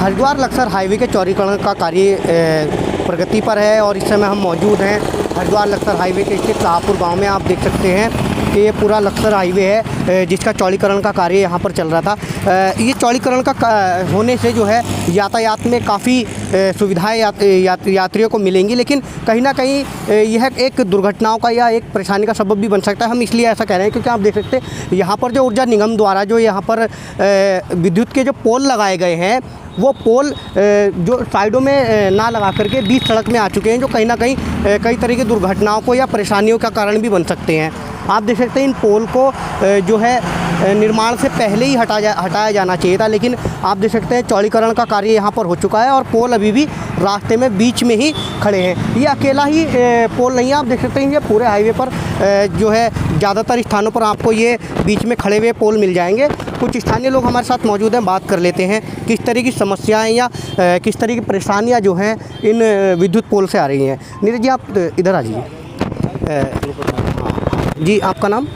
Haridwar Laksar highway के चौड़ीकरण का कार्य प्रगति पर है और इस समय हम मौजूद हैं हरिद्वार लक्सर हाईवे के स्थित शाहपुर गांव में। आप देख सकते हैं कि ये पूरा लक्सर हाईवे है जिसका चौड़ीकरण का कार्य यहाँ पर चल रहा था। ये चौड़ीकरण का होने से जो है यातायात में काफ़ी सुविधाएं यात्रियों को मिलेंगी, लेकिन कहीं ना कहीं यह एक दुर्घटनाओं का या एक परेशानी का सबब भी बन सकता है। हम इसलिए ऐसा कह रहे हैं क्योंकि आप देख सकते हैं यहाँ पर जो ऊर्जा निगम द्वारा जो यहाँ पर विद्युत के जो पोल लगाए गए हैं वो पोल जो साइडों में ना लगा करके बीच सड़क में आ चुके हैं, जो कहीं ना कहीं कई तरह की दुर्घटनाओं को या परेशानियों का कारण भी बन सकते हैं। आप देख सकते हैं इन पोल को जो है निर्माण से पहले ही हटाया जाना चाहिए था, लेकिन आप देख सकते हैं चौड़ीकरण का कार्य यहाँ पर हो चुका है और पोल अभी भी रास्ते में बीच में ही खड़े हैं। ये अकेला ही पोल नहीं है, आप देख सकते हैं ये पूरे हाईवे पर जो है ज़्यादातर स्थानों पर आपको ये बीच में खड़े हुए पोल मिल जाएंगे। कुछ स्थानीय लोग हमारे साथ मौजूद हैं, बात कर लेते हैं किस तरह की समस्याएं या किस तरह की परेशानियां जो हैं इन विद्युत पोल से आ रही हैं। नीरज जी आप इधर आ जाइए। जी आपका नाम?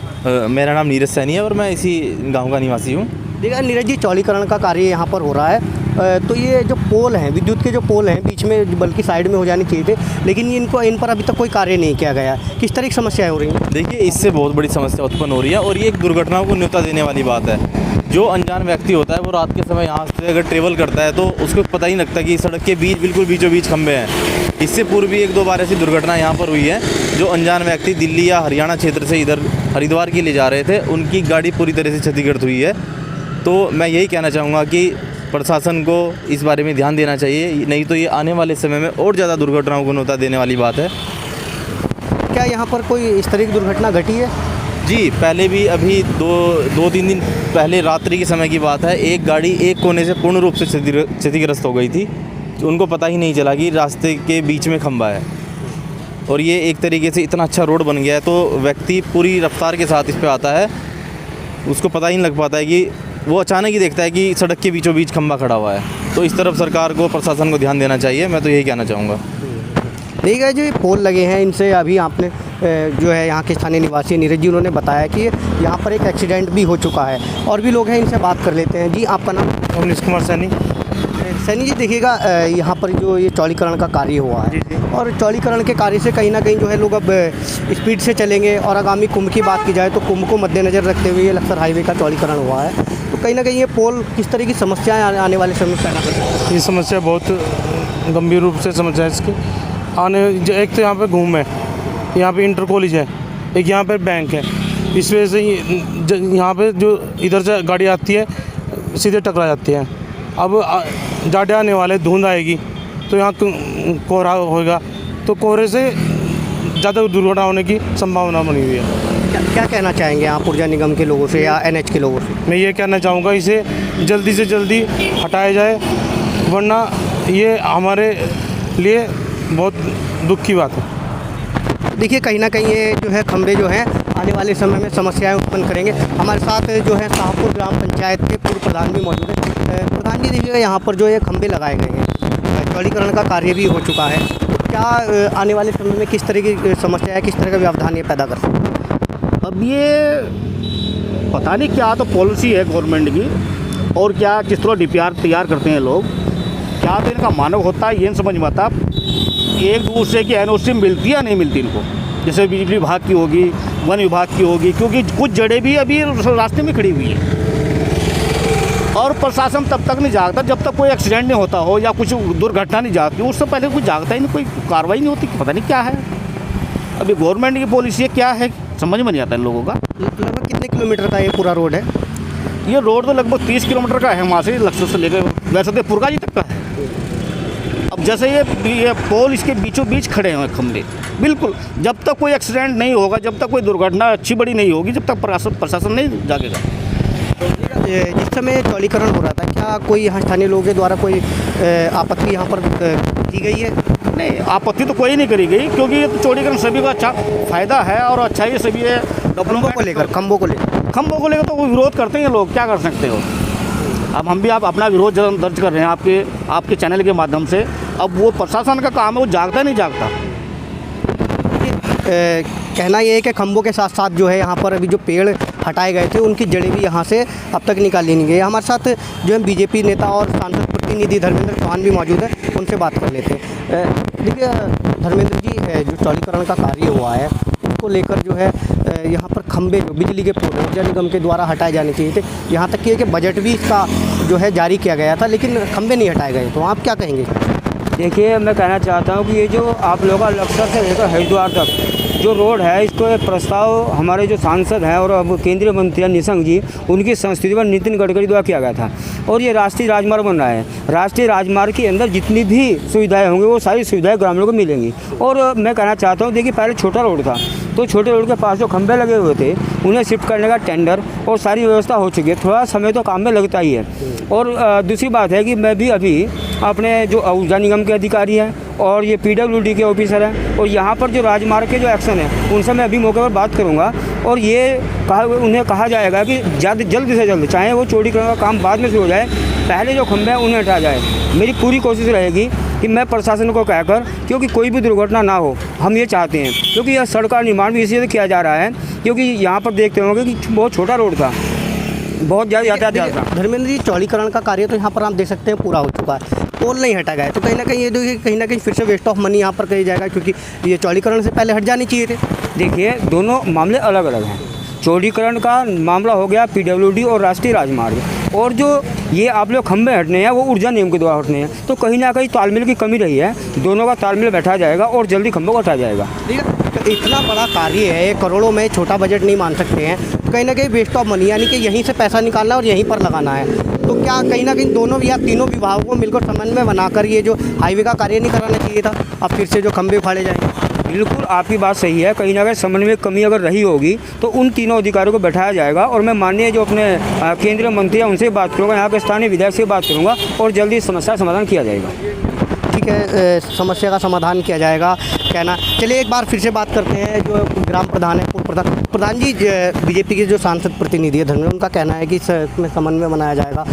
मेरा नाम नीरज सैनी है और मैं इसी गांव का निवासी हूँ। देखिए नीरज जी, चौड़ीकरण का कार्य यहाँ पर हो रहा है, तो ये जो पोल हैं विद्युत के जो पोल हैं बीच में बल्कि साइड में हो जाने चाहिए थे, लेकिन इन पर अभी तक कोई कार्य नहीं किया गया। किस तरह की समस्याएं हो रही हैं? देखिए इससे बहुत बड़ी समस्या उत्पन्न हो रही है और ये एक दुर्घटनाओं को न्योता देने वाली बात है। जो अनजान व्यक्ति होता है वो रात के समय यहाँ से अगर ट्रेवल करता है तो उसको पता ही नहीं लगता कि सड़क के बीच बिल्कुल बीचों बीच खंभे हैं। इससे पूर्व भी 1-2 बार ऐसी दुर्घटना यहाँ पर हुई है। जो अनजान व्यक्ति दिल्ली या हरियाणा क्षेत्र से इधर हरिद्वार के लिए जा रहे थे, उनकी गाड़ी पूरी तरह से क्षतिग्रस्त हुई है। तो मैं यही कहना चाहूँगा कि प्रशासन को इस बारे में ध्यान देना चाहिए, नहीं तो ये आने वाले समय में और ज़्यादा दुर्घटनाओं को न्योता देने वाली बात है। क्या यहाँ पर कोई इस तरह की दुर्घटना घटी है? जी, पहले भी अभी 2-3 दिन पहले रात्रि के समय की बात है, एक गाड़ी एक कोने से पूर्ण रूप से क्षतिग्रस्त हो गई थी। उनको पता ही नहीं चला कि रास्ते के बीच में खंभा है और ये एक तरीके से इतना अच्छा रोड बन गया है तो व्यक्ति पूरी रफ्तार के साथ इस पे आता है, उसको पता ही नहीं लग पाता है कि वो अचानक ही देखता है कि सड़क के बीचों बीच खंभा खड़ा हुआ है। तो इस तरफ सरकार को, प्रशासन को ध्यान देना चाहिए, मैं तो यही कहना चाहूँगा। ठीक है जी, पोल लगे हैं, इनसे अभी आपने जो है यहाँ के स्थानीय निवासी नीरज जी उन्होंने बताया कि यहाँ पर एक एक्सीडेंट भी हो चुका है। और भी लोग हैं, इनसे बात कर लेते हैं। जी आपका नाम? अवनीश कुमार सैनी। सैनी जी देखिएगा, यहाँ पर जो ये चौड़ीकरण का कार्य हुआ है और चौड़ीकरण के कार्य से कहीं ना कहीं जो है लोग अब स्पीड से चलेंगे और आगामी कुंभ की बात की जाए तो कुंभ को मद्देनज़र रखते हुए ये लक्सर हाईवे का चौड़ीकरण हुआ है, तो कहीं ना कहीं ये पोल किस तरह की समस्याएं आने वाले समय में पैदा कर सकती है? ये समस्या बहुत गंभीर रूप से समस्या है इसकी एक तो यहाँ पे घूम है, यहाँ पे इंटर कॉलेज है, एक यहाँ पे बैंक है। इस वजह से यहाँ पे जो इधर से गाड़ी आती है सीधे टकरा जाती है। अब जाडे आने वाले धुंध आएगी तो यहाँ कोहरा होगा, तो कोहरे से ज़्यादा दुर्घटना होने की संभावना बनी हुई है। क्या कहना चाहेंगे आप ऊर्जा निगम के लोगों से या NH के लोगों से? मैं ये कहना चाहूँगा इसे जल्दी से जल्दी हटाया जाए, वरना ये हमारे लिए बहुत दुख की बात है। देखिए कहीं ना कहीं ये जो है खंभे जो हैं आने वाले समय में समस्याएं उत्पन्न करेंगे। हमारे साथ जो है शाहपुर ग्राम पंचायत के पूर्व प्रधान भी मौजूद हैं। प्रधान जी देखिएगा, यहाँ पर जो ये खंभे लगाए गए हैं, चौड़ीकरण का कार्य भी हो चुका है, तो क्या आने वाले समय में किस तरह की समस्या है, किस तरह का व्यवधान ये पैदा कर सकते हैं? अब ये पता नहीं क्या तो पॉलिसी है गवर्नमेंट की और क्या किस तरह DPR तैयार करते हैं लोग, क्या तो इनका मानव होता है ये नहीं समझ में आता। एक दूसरे की NOC मिलती या नहीं मिलती इनको, जैसे बिजली विभाग की होगी, वन विभाग की होगी, क्योंकि कुछ जड़ें भी अभी रास्ते में खड़ी हुई है और प्रशासन तब तक नहीं जागता जब तक कोई एक्सीडेंट नहीं होता हो या कुछ दुर्घटना नहीं जाती, उससे पहले कोई जागता ही नहीं, कोई कार्रवाई नहीं होती, पता नहीं क्या है। अभी गवर्नमेंट की पॉलिसी क्या है समझ में नहीं आता इन लोगों का। लगभग कितने किलोमीटर का ये पूरा रोड है? ये रोड तो लगभग 30 किलोमीटर का है, वहाँ से लक्सर से लेकर वैसे तो पुरगा जी तक का है। अब जैसे ये पोल इसके बीचों बीच खड़े हैं खंभे, बिल्कुल जब तक कोई एक्सीडेंट नहीं होगा, जब तक कोई दुर्घटना अच्छी बड़ी नहीं होगी, जब तक प्रशासन नहीं जागेगा। जिस समय चौड़ीकरण हो रहा था, क्या कोई यहाँ स्थानीय लोगों के द्वारा कोई आपत्ति यहाँ पर की गई है? नहीं, आपत्ति तो कोई नहीं करी गई, क्योंकि ये तो चौड़ीकरण सभी का अच्छा फ़ायदा है और अच्छा ही सभी है। खंभों को लेकर तो वो विरोध करते हैं लोग, क्या कर सकते हो। अब हम भी अपना विरोध दर्ज कर रहे हैं आपके चैनल के माध्यम से। अब वो प्रशासन का काम है, वो जागता नहीं जागता। कहना ये है कि खंभों के साथ साथ जो है यहाँ पर अभी जो पेड़ हटाए गए थे उनकी जड़ें भी यहाँ से अब तक निकाली नहीं गई। हमारे साथ जो है BJP नेता और सांसद प्रतिनिधि धर्मेंद्र चौहान भी मौजूद है, उनसे बात कर लेते हैं। देखिए धर्मेंद्र जी, जो चौड़ीकरण का कार्य हुआ है उसको लेकर जो है यहाँ पर खंबे जो बिजली के पोल ऊर्जा निगम के द्वारा हटाए जाने चाहिए थे। यहाँ तक कि बजट भी इसका जो है जारी किया गया था, लेकिन खंबे नहीं हटाए गए, तो आप क्या कहेंगे? देखिए, मैं कहना चाहता हूँ कि ये जो आप लोग का लक्सर से लेकर हरिद्वार तक जो रोड है, इसको एक प्रस्ताव हमारे जो सांसद हैं और अब केंद्रीय मंत्री हैं निशंक जी, उनकी संस्तुति पर नितिन गडकरी द्वारा किया गया था और ये राष्ट्रीय राजमार्ग बन रहा है। राष्ट्रीय राजमार्ग के अंदर जितनी भी सुविधाएं होंगी वो सारी सुविधाएं ग्रामीणों को मिलेंगी। और मैं कहना चाहता हूँ, देखिए पहले छोटा रोड था, तो छोटे रोड के पास जो खंभे लगे हुए थे उन्हें शिफ्ट करने का टेंडर और सारी व्यवस्था हो चुकी है। थोड़ा समय तो काम में लगता ही है। और दूसरी बात है कि मैं भी अभी अपने जो ऊर्जा निगम के अधिकारी हैं और ये PWD के ऑफिसर हैं और यहाँ पर जो राजमार्ग के जो एक्शन है उनसे मैं अभी मौके पर बात करूँगा और ये उन्हें कहा जाएगा कि जल्द से जल्द, चाहे वो चौड़ीकरण का काम बाद में शुरू हो जाए, पहले जो खंभे हैं उन्हें हटाया जाए। मेरी पूरी कोशिश रहेगी कि मैं प्रशासन को कहकर, क्योंकि कोई भी दुर्घटना ना हो, हम ये चाहते हैं, क्योंकि यह सड़क का निर्माण भी इसी से किया जा रहा है, क्योंकि यहाँ पर देखते होंगे कि बहुत छोटा रोड था, बहुत ज़्यादा यातायात था। धर्मेंद्र जी, चौड़ीकरण का कार्य तो यहाँ पर आप देख सकते हैं पूरा हो चुका है, पोल नहीं हटा गया, तो कहीं ना कहीं ये देखिए कहीं ना कहीं फिर से वेस्ट ऑफ मनी यहाँ पर कही जाएगा, क्योंकि ये चौड़ीकरण से पहले हट जाने चाहिए थे। देखिए, दोनों मामले अलग अलग हैं। चौड़ीकरण का मामला हो गया PWD और राष्ट्रीय राजमार्ग, और जो ये आप लोग खंभे हटने हैं वो ऊर्जा निगम के द्वारा हटने हैं, तो कहीं ना कहीं तालमेल की कमी रही है। दोनों का तालमेल बैठा जाएगा और जल्दी खंभों को हटाया जाएगा। इतना बड़ा कार्य है, करोड़ों में छोटा बजट नहीं मान सकते हैं, तो कहीं ना कहीं वेस्ट ऑफ मनी, यानी कि यहीं से पैसा निकालना और यहीं पर लगाना है। तो क्या कहीं ना कहीं दोनों या तीनों विभागों को मिलकर समन्वय बनाकर ये जो हाईवे का कार्य नहीं कराना चाहिए था? अब फिर से जो खंभे उखाड़े जाएंगे। बिल्कुल आपकी बात सही है। कहीं ना कहीं समन्वय में कमी अगर रही होगी तो उन तीनों अधिकारियों को बैठाया जाएगा और मैं माननीय जो अपने केंद्रीय मंत्री हैं उनसे बात करूँगा, यहाँ के स्थानीय विधायक से बात करूँगा और जल्दी समस्या का समाधान किया जाएगा। ठीक है, समस्या का समाधान किया जाएगा कहना। चलिए एक बार फिर से बात करते हैं जो ग्राम प्रधान है, पूर्व प्रधान जी, बीजेपी के जो सांसद प्रतिनिधि है धर्मेंद्र, उनका कहना है कि इसमें समन्वय बनाया जाएगा,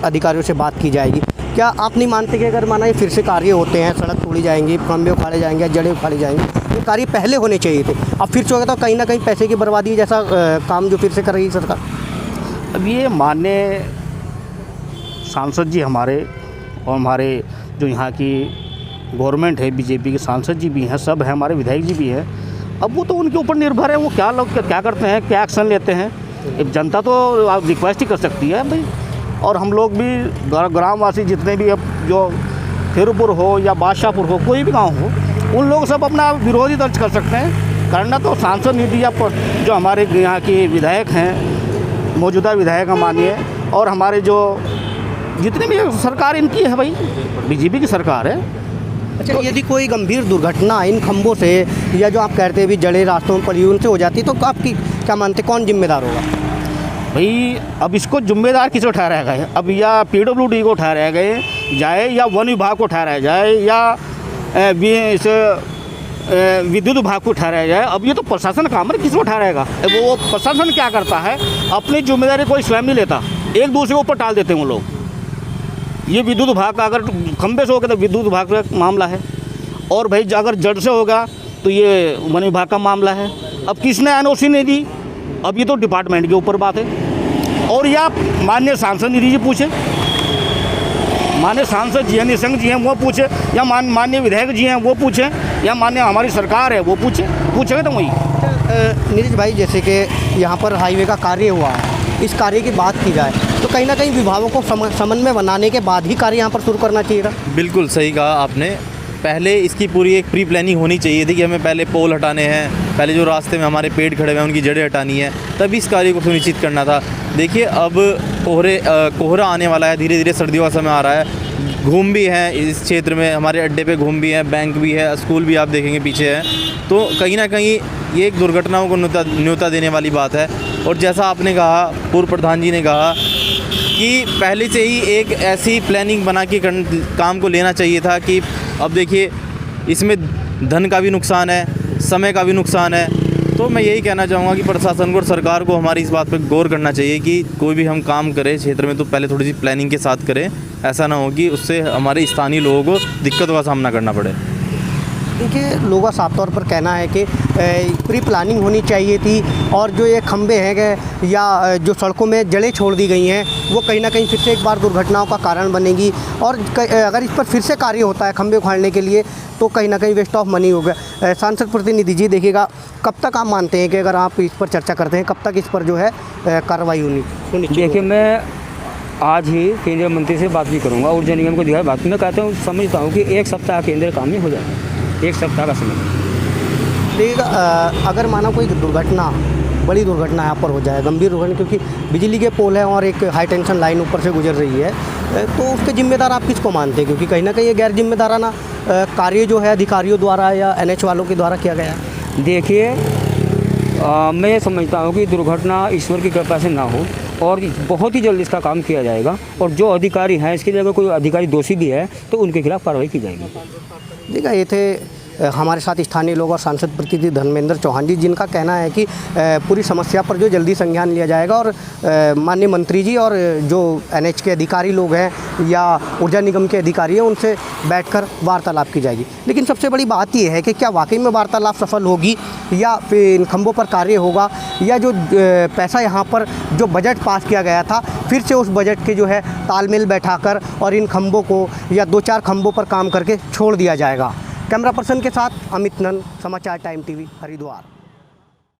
अधिकारियों से बात की जाएगी। क्या आप नहीं मानते कि अगर माना ये फिर से कार्य होते हैं, सड़क तोड़ी जाएंगी, खंभे उखाड़े जाएंगे, जड़ें उखाड़ी जाएंगी, ये कार्य पहले होने चाहिए थे, अब फिर से होगा तो कहीं ना कहीं पैसे की बर्बादी जैसा काम जो फिर से कर रही है सरकार? अब ये माननीय सांसद जी हमारे और हमारे जो यहाँ की गवर्नमेंट है, बीजेपी के सांसद जी भी हैं, सब हैं, हमारे विधायक जी भी हैं। अब वो तो उनके ऊपर निर्भर है, वो क्या करते हैं, क्या एक्शन लेते हैं। अब जनता तो आप रिक्वेस्ट ही कर सकती है भाई, और हम लोग भी ग्रामवासी जितने भी, अब जो खिरपुर हो या बादशाहपुर हो, कोई भी गांव हो, उन लोग सब अपना विरोधी दर्ज कर सकते हैं। करना तो सांसद निधि या जो हमारे यहाँ के विधायक हैं, मौजूदा विधायक माननीय, और हमारे जो जितनी भी सरकार इनकी है भाई, बीजेपी की सरकार है। अच्छा, तो यदि कोई गंभीर दुर्घटना इन खंभों से या जो आप कहते हैं भी जड़े रास्तों में पड़ी उनसे हो जाती, तो आपकी क्या मानते, कौन जिम्मेदार होगा? भाई अब इसको जिम्मेदार किसे ठहराया गया? अब या PWD को ठहराया गए जाए, या वन विभाग को ठहराया जाए, या विद्युत विभाग को ठहराया जाए। अब ये तो प्रशासन काम है, किसको ठहराएगा? वो प्रशासन क्या करता है, अपनी जिम्मेदारी कोई स्वयं नहीं लेता, एक दूसरे के ऊपर टाल देते हैं वो लोग। ये विद्युत विभाग का अगर खंभे से हो गया तो विद्युत विभाग का मामला है, और भाई अगर जड़ से होगा तो ये वन विभाग का मामला है। अब किसने NOC नहीं दी, अब ये तो डिपार्टमेंट के ऊपर बात है। और या माननीय सांसद निधि जी पूछे, माननीय सांसद जी हैं, निशंक जी हैं, वो पूछे, या माननीय विधायक जी हैं वो पूछें, या माननीय हमारी सरकार है वो पूछेगा तो वही। नीरज भाई, जैसे कि यहाँ पर हाईवे का कार्य हुआ है, इस कार्य की बात की जाए तो कहीं ना कहीं विभागों को समन्वय बनाने के बाद ही कार्य यहाँ पर शुरू करना चाहिए था। बिल्कुल सही कहा आपने। पहले इसकी पूरी एक प्री प्लानिंग होनी चाहिए थी कि हमें पहले पोल हटाने हैं, पहले जो रास्ते में हमारे पेड़ खड़े हुए हैं उनकी जड़ें हटानी है, तभी इस कार्य को सुनिश्चित करना था। देखिए अब कोहरा आने वाला है, धीरे धीरे सर्दियों का समय आ रहा है, घूम भी हैं इस क्षेत्र में, हमारे अड्डे पे घूम भी हैं, बैंक भी है, स्कूल भी आप देखेंगे पीछे है, तो कहीं ना कहीं ये एक दुर्घटनाओं को न्योता देने वाली बात है। और जैसा आपने कहा, पूर्व प्रधान जी ने कहा कि पहले से ही एक ऐसी प्लानिंग बना के काम को लेना चाहिए था कि अब देखिए इसमें धन का भी नुकसान है, समय का भी नुकसान है। तो मैं यही कहना चाहूँगा कि प्रशासन को और सरकार को हमारी इस बात पर गौर करना चाहिए कि कोई भी हम काम करें क्षेत्र में तो पहले थोड़ी सी प्लानिंग के साथ करें, ऐसा ना हो कि उससे हमारे स्थानीय लोगों को दिक्कतों का सामना करना पड़े। देखिए, लोगों का साफ तौर पर कहना है कि प्री प्लानिंग होनी चाहिए थी और जो ये खंबे हैं या जो सड़कों में जड़ें छोड़ दी गई हैं वो कहीं ना कहीं फिर से एक बार दुर्घटनाओं का कारण बनेगी। और अगर इस पर फिर से कार्य होता है खंबे उखाड़ने के लिए तो कहीं ना कहीं वेस्ट ऑफ मनी होगा। सांसद प्रतिनिधि जी, देखिएगा, कब तक आप मानते हैं कि अगर आप इस पर चर्चा करते हैं कब तक इस पर जो है कार्रवाई होनी? देखिए, मैं आज ही केंद्रीय मंत्री से बात भी करूंगा, ऊर्जा निगम को दिखाई बात मैं कहता हूँ, समझता हूँ कि एक सप्ताह के अंदर काम नहीं हो जाएगा, एक सप्ताह का समय। देखिएगा, अगर माना कोई दुर्घटना, बड़ी दुर्घटना यहाँ पर हो जाए, गंभीर दुर्घटना, क्योंकि बिजली के पोल हैं और एक हाई टेंशन लाइन ऊपर से गुजर रही है, तो उसके जिम्मेदार आप किसको मानते हैं? क्योंकि कहीं ना कहीं ये गैर जिम्मेदाराना कार्य जो है अधिकारियों द्वारा या NH वालों के द्वारा किया गया है। देखिए, मैं ये समझता हूँ कि दुर्घटना ईश्वर की कृपा से ना हो और बहुत ही जल्द इसका काम किया जाएगा और जो अधिकारी हैं इसके लिए अगर कोई अधिकारी दोषी भी है तो उनके खिलाफ कार्रवाई की जाएगी। देखा, ये थे हमारे साथ स्थानीय लोग और सांसद प्रतिनिधि धर्मेंद्र चौहान जी, जिनका कहना है कि पूरी समस्या पर जो जल्दी संज्ञान लिया जाएगा और माननीय मंत्री जी और जो NH के अधिकारी लोग हैं या ऊर्जा निगम के अधिकारी हैं उनसे बैठकर वार्तालाप की जाएगी। लेकिन सबसे बड़ी बात यह है कि क्या वाकई में वार्तालाप सफल होगी या फिर इन खंभों पर कार्य होगा या जो पैसा यहाँ पर जो बजट पास किया गया था फिर से उस बजट के जो है तालमेल बैठाकर और इन खंभों को या 2-4 खंभों पर काम करके छोड़ दिया जाएगा। कैमरा पर्सन के साथ अमित नंद, समाचार टाइम TV, हरिद्वार।